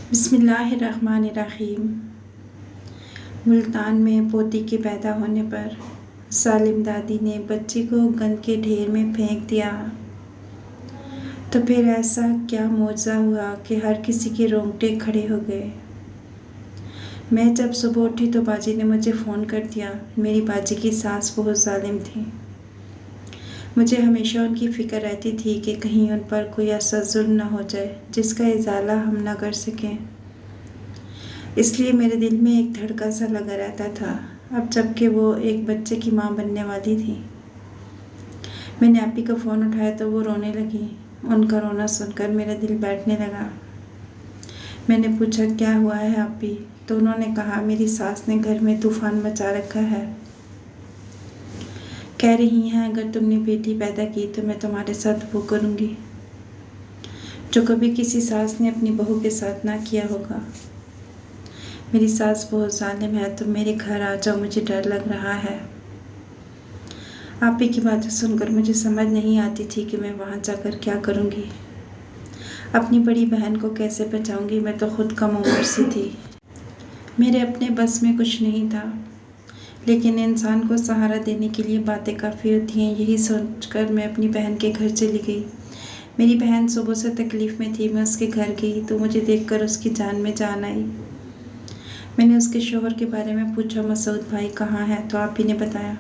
बिस्मिल्लाहिर्रहमानिर्रहीम। मुल्तान में पोती के पैदा होने पर सालिम दादी ने बच्ची को गंद के ढेर में फेंक दिया। तो फिर ऐसा क्या मौजज़ा हुआ कि हर किसी के रोंगटे खड़े हो गए। मैं जब सुबह उठी तो बाजी ने मुझे फ़ोन कर दिया। मेरी बाजी की सास बहुत जालिम थी। मुझे हमेशा उनकी फ़िक्र रहती थी कि कहीं उन पर कोई ऐसा जुल्म न हो जाए जिसका इज़ाला हम न कर सकें। इसलिए मेरे दिल में एक धड़का सा लगा रहता था, अब जबकि वो एक बच्चे की माँ बनने वाली थी। मैंने आपी का फ़ोन उठाया तो वो रोने लगी। उनका रोना सुनकर मेरा दिल बैठने लगा। मैंने पूछा, क्या हुआ है आपी? तो उन्होंने कहा, मेरी सास ने घर में तूफ़ान मचा रखा है। कह रही हैं अगर तुमने बेटी पैदा की तो मैं तुम्हारे साथ वो करूँगी जो कभी किसी सास ने अपनी बहू के साथ ना किया होगा। मेरी सास बहुत जालिम है, तुम मेरे घर आ जाओ, मुझे डर लग रहा है। आपी की बातें सुनकर मुझे समझ नहीं आती थी कि मैं वहाँ जाकर क्या करूँगी। अपनी बड़ी बहन को कैसे बचाऊँगी? मैं तो खुद कम उम्र सी थी। मेरे अपने बस में कुछ नहीं था, लेकिन इंसान को सहारा देने के लिए बातें काफ़ी होती हैं। यही सोचकर मैं अपनी बहन के घर चली गई। मेरी बहन सुबह से तकलीफ़ में थी। मैं उसके घर गई तो मुझे देखकर उसकी जान में जान आई। मैंने उसके शौहर के बारे में पूछा, मसूद भाई कहाँ है? तो आप ही ने बताया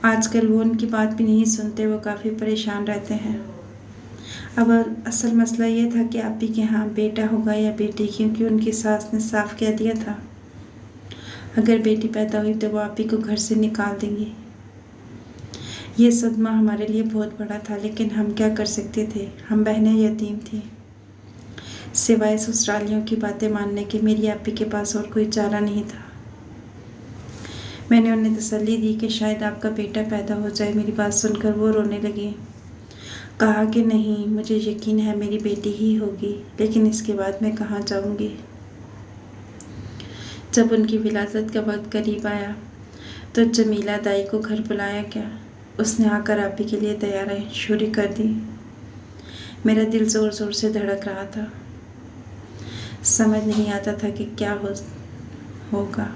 आजकल वो उनकी बात भी नहीं सुनते, वो काफ़ी परेशान रहते हैं। अब असल मसला ये था कि आप ही के यहाँ बेटा होगा या बेटी, क्योंकि उनकी सास ने साफ कह दिया था अगर बेटी पैदा हुई तो वो आप ही को घर से निकाल देंगी। ये सदमा हमारे लिए बहुत बड़ा था, लेकिन हम क्या कर सकते थे? हम बहनें यतीम थी। सिवाय ससुरालियों की बातें मानने के मेरी आपी के पास और कोई चारा नहीं था। मैंने उन्हें तसल्ली दी कि शायद आपका बेटा पैदा हो जाए। मेरी बात सुनकर वो रोने लगी। कहा कि नहीं, मुझे यकीन है मेरी बेटी ही होगी, लेकिन इसके बाद मैं कहाँ जाऊँगी? जब उनकी विलादत का वक्त करीब आया तो जमीला दाई को घर बुलाया गया। उसने आकर आपी के लिए तैयारियां शुरू कर दी। मेरा दिल ज़ोर ज़ोर से धड़क रहा था। समझ नहीं आता था कि क्या होगा।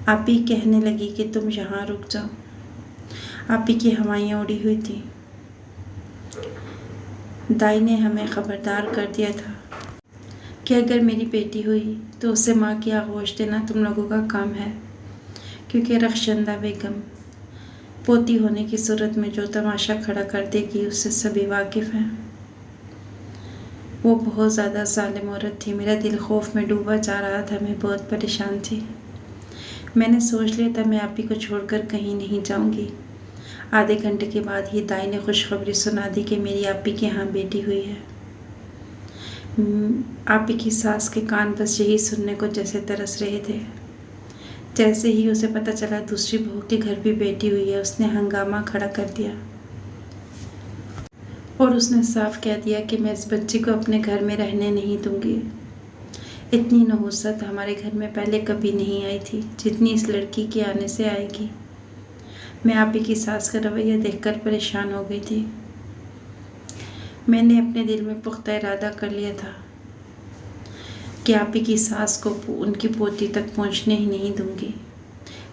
आपी कहने लगी कि तुम यहाँ रुक जाओ। आपी की हवाइयाँ उड़ी हुई थी। दाई ने हमें खबरदार कर दिया था कि अगर मेरी बेटी हुई तो उसे माँ की आगोश देना तुम लोगों का काम है, क्योंकि रखशंदा बेगम पोती होने की सूरत में जो तमाशा खड़ा कर देगी उससे सभी वाकिफ़ हैं। वो बहुत ज़्यादा जालिम औरत थी। मेरा दिल खौफ में डूबा जा रहा था। मैं बहुत परेशान थी। मैंने सोच लिया था मैं आपी को छोड़कर कहीं नहीं जाऊंगी। आधे घंटे के बाद ही दाई ने खुशखबरी सुना दी कि मेरी आपी के यहाँ बेटी हुई है। आपी की सास के कान बस यही सुनने को जैसे तरस रहे थे। जैसे ही उसे पता चला दूसरी बहू के घर भी बेटी हुई है, उसने हंगामा खड़ा कर दिया और उसने साफ कह दिया कि मैं इस बच्ची को अपने घर में रहने नहीं दूंगी। इतनी नहुसत हमारे घर में पहले कभी नहीं आई थी जितनी इस लड़की के आने से आएगी। मैं आपी की सास का रवैया देखकर परेशान हो गई थी। मैंने अपने दिल में पुख्ता इरादा कर लिया था कि आपी की सास को उनकी पोती तक पहुंचने ही नहीं दूंगी,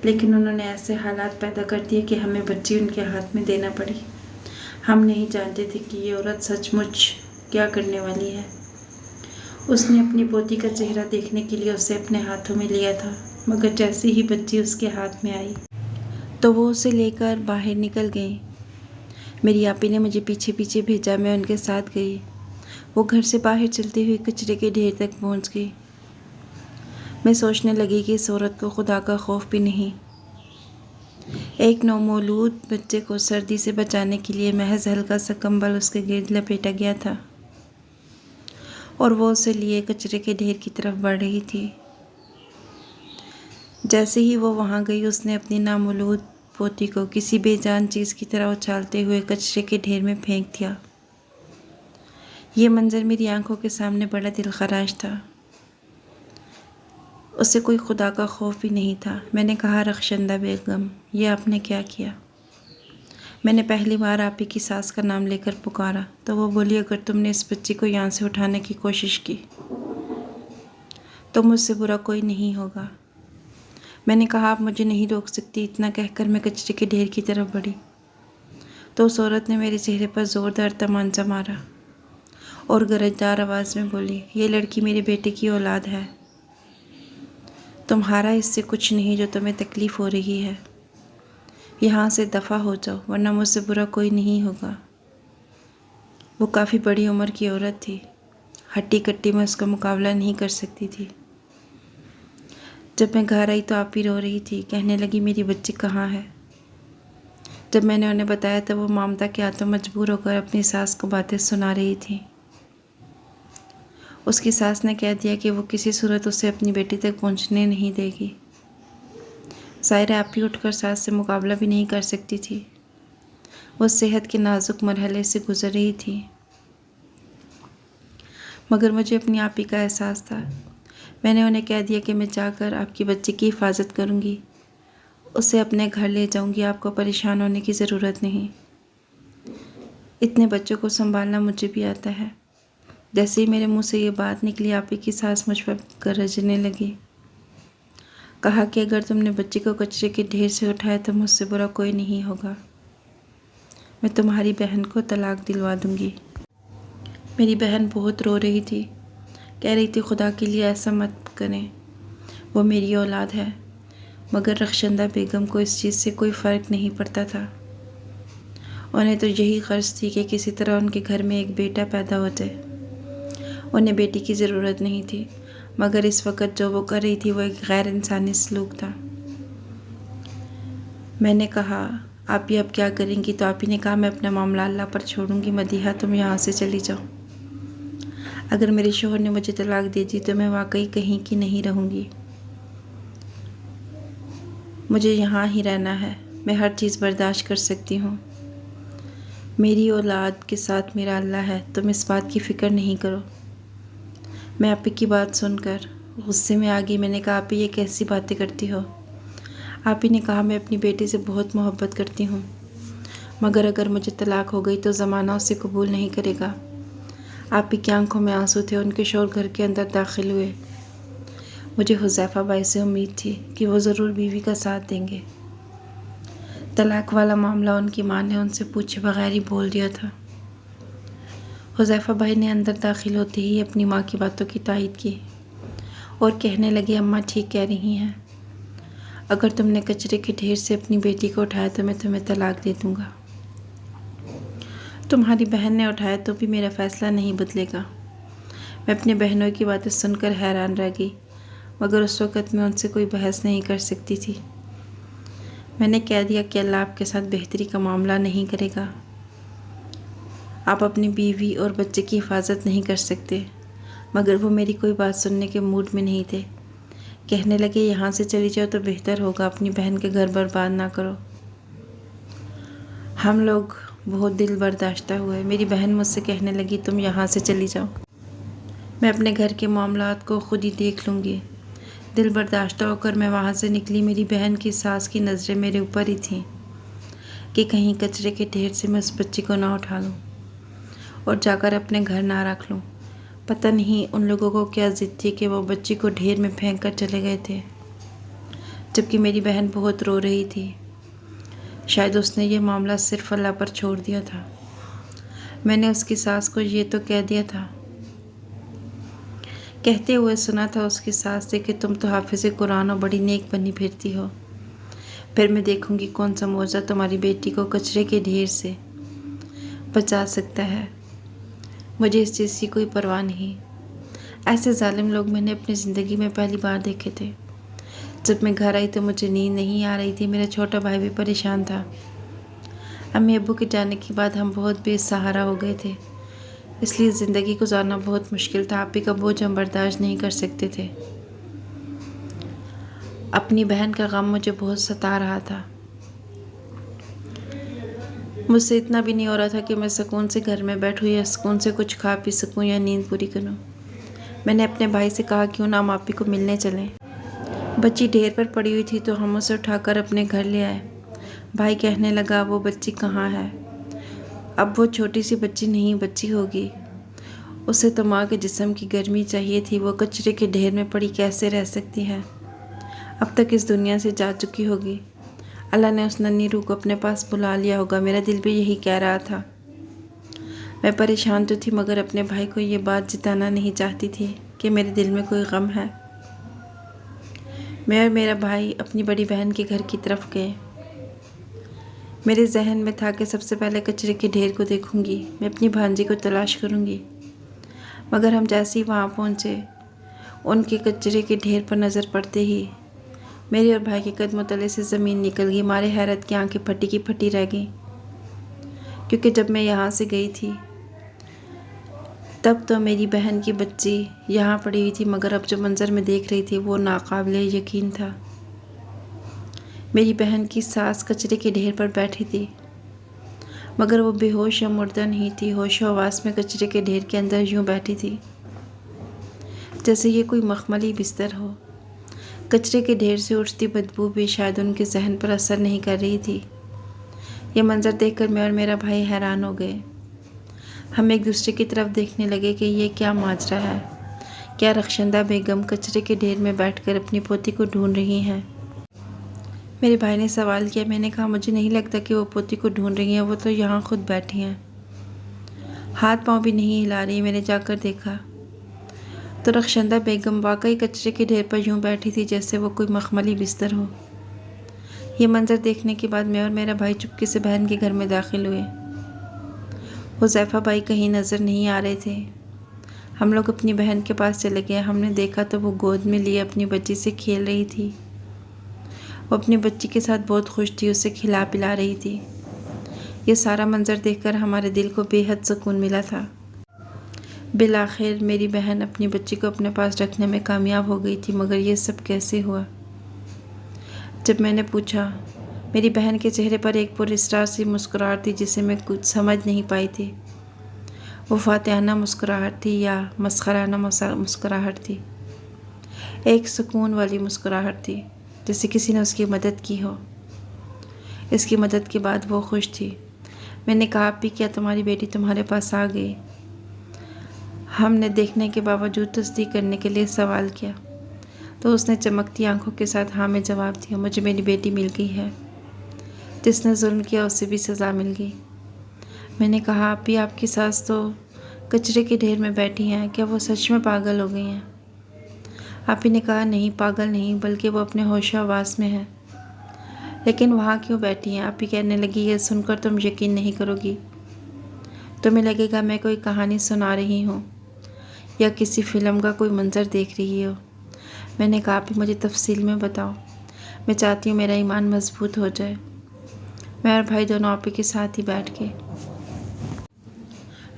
लेकिन उन्होंने ऐसे हालात पैदा कर दिए कि हमें बच्ची उनके हाथ में देना पड़ी। हम नहीं जानते थे कि ये औरत सचमुच क्या करने वाली है। उसने अपनी पोती का चेहरा देखने के लिए उसे अपने हाथों में लिया था, मगर जैसे ही बच्ची उसके हाथ में आई तो वो उसे लेकर बाहर निकल गई। मेरी आपी ने मुझे पीछे पीछे भेजा। मैं उनके साथ गई। वो घर से बाहर चलती हुई कचरे के ढेर तक पहुंच गई। मैं सोचने लगी कि इस औरत को खुदा का खौफ भी नहीं। एक नौमौलूद बच्चे को सर्दी से बचाने के लिए महज हल्का सा कंबल उसके गिर्द लपेटा गया था और वो उसे लिए कचरे के ढेर की तरफ बढ़ रही थी। जैसे ही वो वहाँ गई, उसने अपनी नामौलूद पोती को किसी बेजान चीज़ की तरह उछालते हुए कचरे के ढेर में फेंक दिया। ये मंजर मेरी आंखों के सामने बड़ा दिलखराश था। उसे कोई खुदा का खौफ भी नहीं था। मैंने कहा, रखशंदा बेगम, ये आपने क्या किया? मैंने पहली बार आपी की सास का नाम लेकर पुकारा तो वो बोली, अगर तुमने इस बच्ची को यहाँ से उठाने की कोशिश की तो मुझसे बुरा कोई नहीं होगा। मैंने कहा आप मुझे नहीं रोक सकती। इतना कहकर मैं कचरे के ढेर की तरफ बढ़ी तो उस औरत ने मेरे चेहरे पर ज़ोरदार तमाचा मारा और गरजदार आवाज़ में बोली, ये लड़की मेरे बेटे की औलाद है। तुम्हारा इससे कुछ नहीं जो तुम्हें तकलीफ़ हो रही है। यहाँ से दफ़ा हो जाओ वरना मुझसे बुरा कोई नहीं होगा। वो काफ़ी बड़ी उम्र की औरत थी। हट्टी कट्टी में उसका मुकाबला नहीं कर सकती थी। जब मैं घर आई तो आप ही रो रही थी। कहने लगी, मेरी बच्ची कहाँ है। जब मैंने उन्हें बताया तब वो ममता के हाथों मजबूर होकर अपनी सास को बातें सुना रही थी। उसकी सास ने कह दिया कि वो किसी सूरत उसे अपनी बेटी तक पहुंचने नहीं देगी। ज़ाहिर आप ही उठकर सास से मुकाबला भी नहीं कर सकती थी। वो सेहत के नाजुक मरहले से गुजर रही थी। मगर मुझे अपनी आप ही का एहसास था। मैंने उन्हें कह दिया कि मैं जाकर आपकी बच्ची की हिफाजत करूंगी, उसे अपने घर ले जाऊंगी। आपको परेशान होने की ज़रूरत नहीं। इतने बच्चों को संभालना मुझे भी आता है। जैसे ही मेरे मुंह से ये बात निकली आप ही की सास मुझ पर गरजने लगी। कहा कि अगर तुमने बच्ची को कचरे के ढेर से उठाया तो मुझसे बुरा कोई नहीं होगा। मैं तुम्हारी बहन को तलाक दिलवा दूंगी। मेरी बहन बहुत रो रही थी। कह रही थी, खुदा के लिए ऐसा मत करें, वो मेरी औलाद है। मगर रखशंदा बेगम को इस चीज़ से कोई फ़र्क नहीं पड़ता था। उन्हें तो यही ग़र्ज़ थी कि किसी तरह उनके घर में एक बेटा पैदा हो जाए। उन्हें बेटी की ज़रूरत नहीं थी, मगर इस वक्त जो वो कर रही थी वो एक गैर इंसानी सलूक था। मैंने कहा, आप ही अब क्या करेंगी। तो आप ही ने कहा, मैं अपना मामला अल्लाह पर छोड़ूंगी। मदीहा, तुम यहाँ से चली जाओ। अगर मेरे शोहर ने मुझे तलाक दे दी तो मैं वाकई कहीं की नहीं रहूँगी। मुझे यहाँ ही रहना है। मैं हर चीज़ बर्दाश्त कर सकती हूँ। मेरी औलाद के साथ मेरा अल्लाह है। तुम इस बात की फ़िक्र नहीं करो। मैं आप ही की बात सुनकर गुस्से में आ गई। मैंने कहा, आप ही ये कैसी बातें करती हो। आप ही ने कहा, मैं अपनी बेटी से बहुत मोहब्बत करती हूँ, मगर अगर मुझे तलाक हो गई तो ज़माना उसे कबूल नहीं करेगा। आप ही की आंखों में आंसू थे। उनके शोर घर के अंदर दाखिल हुए। मुझे हुज़ैफ़ा भाई से उम्मीद थी कि वो ज़रूर बीवी का साथ देंगे। तलाक वाला मामला उनकी मां ने उनसे पूछे बगैर ही बोल दिया था। हुज़ैफ़ा भाई ने अंदर दाखिल होते ही अपनी माँ की बातों की तायद की और कहने लगे, अम्मा ठीक कह रही हैं। अगर तुमने कचरे के ढेर से अपनी बेटी को उठाया तो मैं तुम्हें तलाक दे दूँगा। तुम्हारी बहन ने उठाया तो भी मेरा फ़ैसला नहीं बदलेगा। मैं अपनी बहनों की बातें सुनकर हैरान रह गई, मगर उस वक़्त मैं उनसे कोई बहस नहीं कर सकती थी। मैंने कह दिया कि अल्लाह आपके साथ बेहतरी का मामला नहीं करेगा। आप अपनी बीवी और बच्चे की हिफाजत नहीं कर सकते। मगर वो मेरी कोई बात सुनने के मूड में नहीं थे। कहने लगे, यहाँ से चली जाओ तो बेहतर होगा। अपनी बहन के घर बर्बाद ना करो। हम लोग बहुत दिल बर्दाश्ता हुए। मेरी बहन मुझसे कहने लगी, तुम यहाँ से चली जाओ, मैं अपने घर के मामलात को खुद ही देख लूँगी। दिल बर्दाश्ता होकर मैं वहाँ से निकली। मेरी बहन की सास की नज़रें मेरे ऊपर ही थीं कि कहीं कचरे के ढेर से मैं उस बच्ची को ना उठा लूँ और जाकर अपने घर ना रख लूँ। पता नहीं उन लोगों को क्या ज़िद थी कि वो बच्ची को ढेर में फेंक कर चले गए थे, जबकि मेरी बहन बहुत रो रही थी। शायद उसने ये मामला सिर्फ अल्लाह पर छोड़ दिया था। मैंने उसकी सास को ये तो कह दिया था, कहते हुए सुना था उसकी सास से कि तुम तो हाफिज़ कुरान और बड़ी नेक बनी फिरती हो। फिर मैं देखूंगी कौन सा मौजा तुम्हारी बेटी को कचरे के ढेर से बचा सकता है। मुझे इस चीज़ की कोई परवाह नहीं। ऐसे जालिम लोग मैंने अपनी ज़िंदगी में पहली बार देखे थे। जब मैं घर आई तो मुझे नींद नहीं आ रही थी। मेरा छोटा भाई भी परेशान था। अम्मी अब्बू के जाने के बाद हम बहुत बेसहारा हो गए थे, इसलिए ज़िंदगी गुजारना बहुत मुश्किल था। आप ही का बोझ हम बर्दाश्त नहीं कर सकते थे। अपनी बहन का गम मुझे बहुत सता रहा था। मुझसे इतना भी नहीं हो रहा था कि मैं सुकून से घर में बैठूँ या सुकून से कुछ खा पी सकूँ या नींद पूरी करूँ। मैंने अपने भाई से कहा, क्यों ना हम आप ही को मिलने चलें। बच्ची ढेर पर पड़ी हुई थी तो हम उसे उठाकर अपने घर ले आए। भाई कहने लगा, वो बच्ची कहाँ है। अब वो छोटी सी बच्ची नहीं, बच्ची होगी। उसे तो माँ के जिस्म की गर्मी चाहिए थी, वो कचरे के ढेर में पड़ी कैसे रह सकती है। अब तक इस दुनिया से जा चुकी होगी। अल्लाह ने उस नन्ही रूह को अपने पास बुला लिया होगा। मेरा दिल भी यही कह रहा था। मैं परेशान तो थी, मगर अपने भाई को ये बात जताना नहीं चाहती थी कि मेरे दिल में कोई गम है। मैं और मेरा भाई अपनी बड़ी बहन के घर की तरफ गए। मेरे जहन में था कि सबसे पहले कचरे के ढेर को देखूंगी, मैं अपनी भांजी को तलाश करूंगी। मगर हम जैसे ही वहाँ पहुँचे, उनके कचरे के ढेर पर नज़र पड़ते ही मेरे और भाई के कदमों तले से ज़मीन निकल गई। मारे हैरत की आंखें फटी की फटी रह गईं, क्योंकि जब मैं यहाँ से गई थी तब तो मेरी बहन की बच्ची यहाँ पड़ी हुई थी, मगर अब जो मंज़र मैं देख रही थी वो नाकाबिले यकीन था। मेरी बहन की सास कचरे के ढेर पर बैठी थी, मगर वो बेहोश या मुर्दा नहीं थी। होशो हवास में कचरे के ढेर के अंदर यूं बैठी थी जैसे ये कोई मखमली बिस्तर हो। कचरे के ढेर से उठती बदबू भी शायद उनके जहन पर असर नहीं कर रही थी। ये मंज़र देखकर मैं और मेरा भाई हैरान हो गए। हम एक दूसरे की तरफ देखने लगे कि ये क्या माजरा है। क्या रखशंदा बेगम कचरे के ढेर में बैठकर अपनी पोती को ढूंढ रही हैं? मेरे भाई ने सवाल किया। मैंने कहा, मुझे नहीं लगता कि वो पोती को ढूंढ रही हैं, वो तो यहाँ खुद बैठी हैं, हाथ पांव भी नहीं हिला रही। मैंने जाकर देखा तो रखशंदा बेगम वाकई कचरे के ढेर पर यूं बैठी थी जैसे वो कोई मखमली बिस्तर हो। ये मंजर देखने के बाद मैं और मेरा भाई चुपके से बहन के घर में दाखिल हुए। हुज़ैफ़ा भाई कहीं नज़र नहीं आ रहे थे। हम लोग अपनी बहन के पास चले गए। हमने देखा तो वो गोद में लिए अपनी बच्ची से खेल रही थी। वो अपनी बच्ची के साथ बहुत खुश थी, उसे खिला पिला रही थी। ये सारा मंजर देखकर हमारे दिल को बेहद सुकून मिला था। बिलाखिर मेरी बहन अपनी बच्ची को अपने पास रखने में कामयाब हो गई थी, मगर ये सब कैसे हुआ? जब मैंने पूछा, मेरी बहन के चेहरे पर एक पुरस्कार सी मुस्कुराहट थी जिसे मैं कुछ समझ नहीं पाई थी। वो फातिहाना मुस्कुराहट थी या मस्खराना मुस्कुराहट थी। एक सुकून वाली मुस्कुराहट थी, जैसे किसी ने उसकी मदद की हो। इसकी मदद के बाद वो खुश थी। मैंने कहा, भी क्या तुम्हारी बेटी तुम्हारे पास आ गई? हमने देखने के बावजूद तस्दीक करने के लिए सवाल किया तो उसने चमकती आंखों के साथ हाँ में जवाब दिया। मुझे मेरी बेटी मिल गई है। जिसने जुल्म किया उसे भी सज़ा मिल गई। मैंने कहा, आप भी आपकी सास तो कचरे के ढेर में बैठी हैं, क्या वो सच में पागल हो गई हैं? आप ही ने कहा, नहीं पागल नहीं, बल्कि वो अपने होश हवास में है। लेकिन वहाँ क्यों बैठी हैं? आप ही कहने लगी, ये सुनकर तुम यकीन नहीं करोगी। तुम्हें लगेगा मैं कोई कहानी सुना रही हूँ या किसी फ़िल्म का कोई मंजर देख रही हो। मैंने कहा, आप ही मुझे तफसील में बताओ। मैं चाहती हूँ मेरा ईमान मजबूत हो जाए। मैं और भाई दोनों आप ही के साथ ही बैठ के।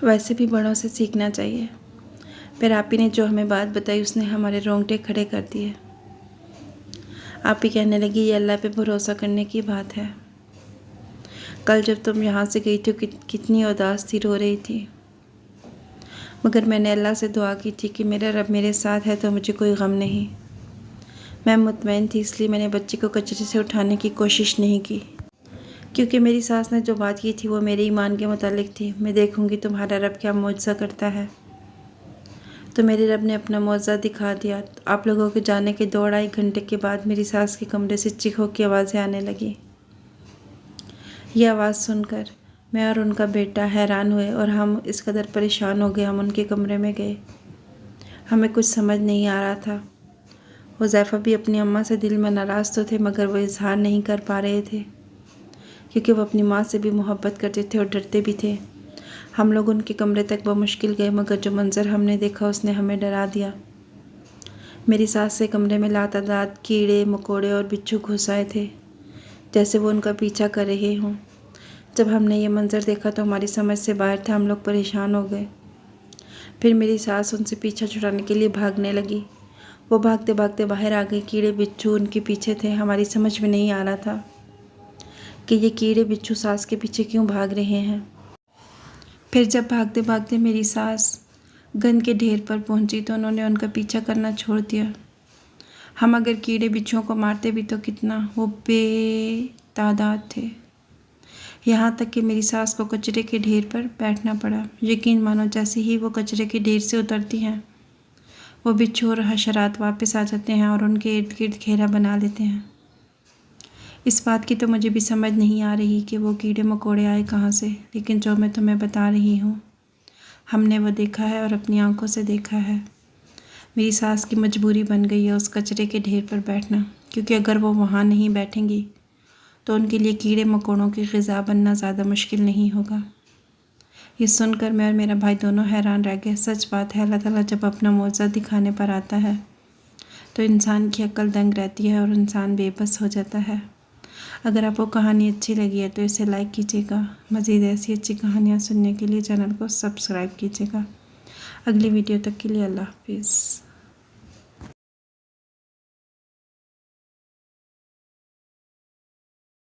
वैसे भी बड़ों से सीखना चाहिए। फिर आप ही ने जो हमें बात बताई उसने हमारे रोंगटे खड़े कर दिए। आप ही कहने लगी, ये अल्लाह पे भरोसा करने की बात है। कल जब तुम यहाँ से गई थी कितनी उदास थी, रो रही थी, मगर मैंने अल्लाह से दुआ की थी कि मेरा रब मेरे साथ है तो मुझे कोई गम नहीं। मैं मुतमईन थी, इसलिए मैंने बच्ची को कचरे से उठाने की कोशिश नहीं की, क्योंकि मेरी सास ने जो बात की थी वो मेरे ईमान के मुतालिक थी। मैं देखूंगी तुम्हारा रब क्या मौजज़ा करता है। तो मेरे रब ने अपना मौजज़ा दिखा दिया। आप लोगों के जाने के 2-2.5 घंटे के बाद मेरी सास के कमरे से चीखों की आवाज़ें आने लगी। ये आवाज़ सुनकर मैं और उनका बेटा हैरान हुए और हम इस कदर परेशान हो गए। हम उनके कमरे में गए। हमें कुछ समझ नहीं आ रहा था। हुज़ैफ़ा भी अपनी अम्मा से दिल में नाराज़ तो थे, मगर वो इजहार नहीं कर पा रहे थे, क्योंकि वो अपनी माँ से भी मोहब्बत करते थे और डरते भी थे। हम लोग उनके कमरे तक बमुश्किल गए, मगर जो मंज़र हमने देखा उसने हमें डरा दिया। मेरी सास से कमरे में लातादाद कीड़े मकोड़े और बिच्छू घुस आए थे, जैसे वो उनका पीछा कर रहे हों। जब हमने ये मंज़र देखा तो हमारी समझ से बाहर था। हम लोग परेशान हो गए। फिर मेरी सास उनसे पीछा छुड़ाने के लिए भागने लगी। वो भागते भागते बाहर आ गई। कीड़े बिच्छू उनके पीछे थे। हमारी समझ में नहीं आ रहा था कि ये कीड़े बिच्छू सास के पीछे क्यों भाग रहे हैं। फिर जब भागते भागते मेरी सास गंद के ढेर पर पहुंची तो उन्होंने उनका पीछा करना छोड़ दिया। हम अगर कीड़े बिच्छुओं को मारते भी तो कितना, वो बेतादाद थे। यहाँ तक कि मेरी सास को कचरे के ढेर पर बैठना पड़ा। यकीन मानो, जैसे ही वो कचरे के ढेर से उतरती हैं, वो बिच्छू और हशरात वापस आ जाते हैं और उनके इर्द गिर्द घेरा बना लेते हैं। इस बात की तो मुझे भी समझ नहीं आ रही कि वो कीड़े मकोड़े आए कहाँ से, लेकिन जो मैं तुम्हें बता रही हूँ, हमने वो देखा है और अपनी आंखों से देखा है। मेरी सास की मजबूरी बन गई है उस कचरे के ढेर पर बैठना, क्योंकि अगर वो वहाँ नहीं बैठेंगी तो उनके लिए कीड़े मकोड़ों की ग़िज़ा बनना ज़्यादा मुश्किल नहीं होगा। ये सुनकर मैं और मेरा भाई दोनों हैरान रह गए। सच बात है, अल्लाह ताला जब अपना मौज़ा दिखाने पर आता है तो इंसान की अक्ल दंग रहती है और इंसान बेबस हो जाता है। अगर आपको कहानी अच्छी लगी है तो इसे लाइक कीजिएगा। मज़ीद ऐसी अच्छी कहानियाँ सुनने के लिए चैनल को सब्सक्राइब कीजिएगा। अगली वीडियो तक के लिए अल्लाह हाफिज़।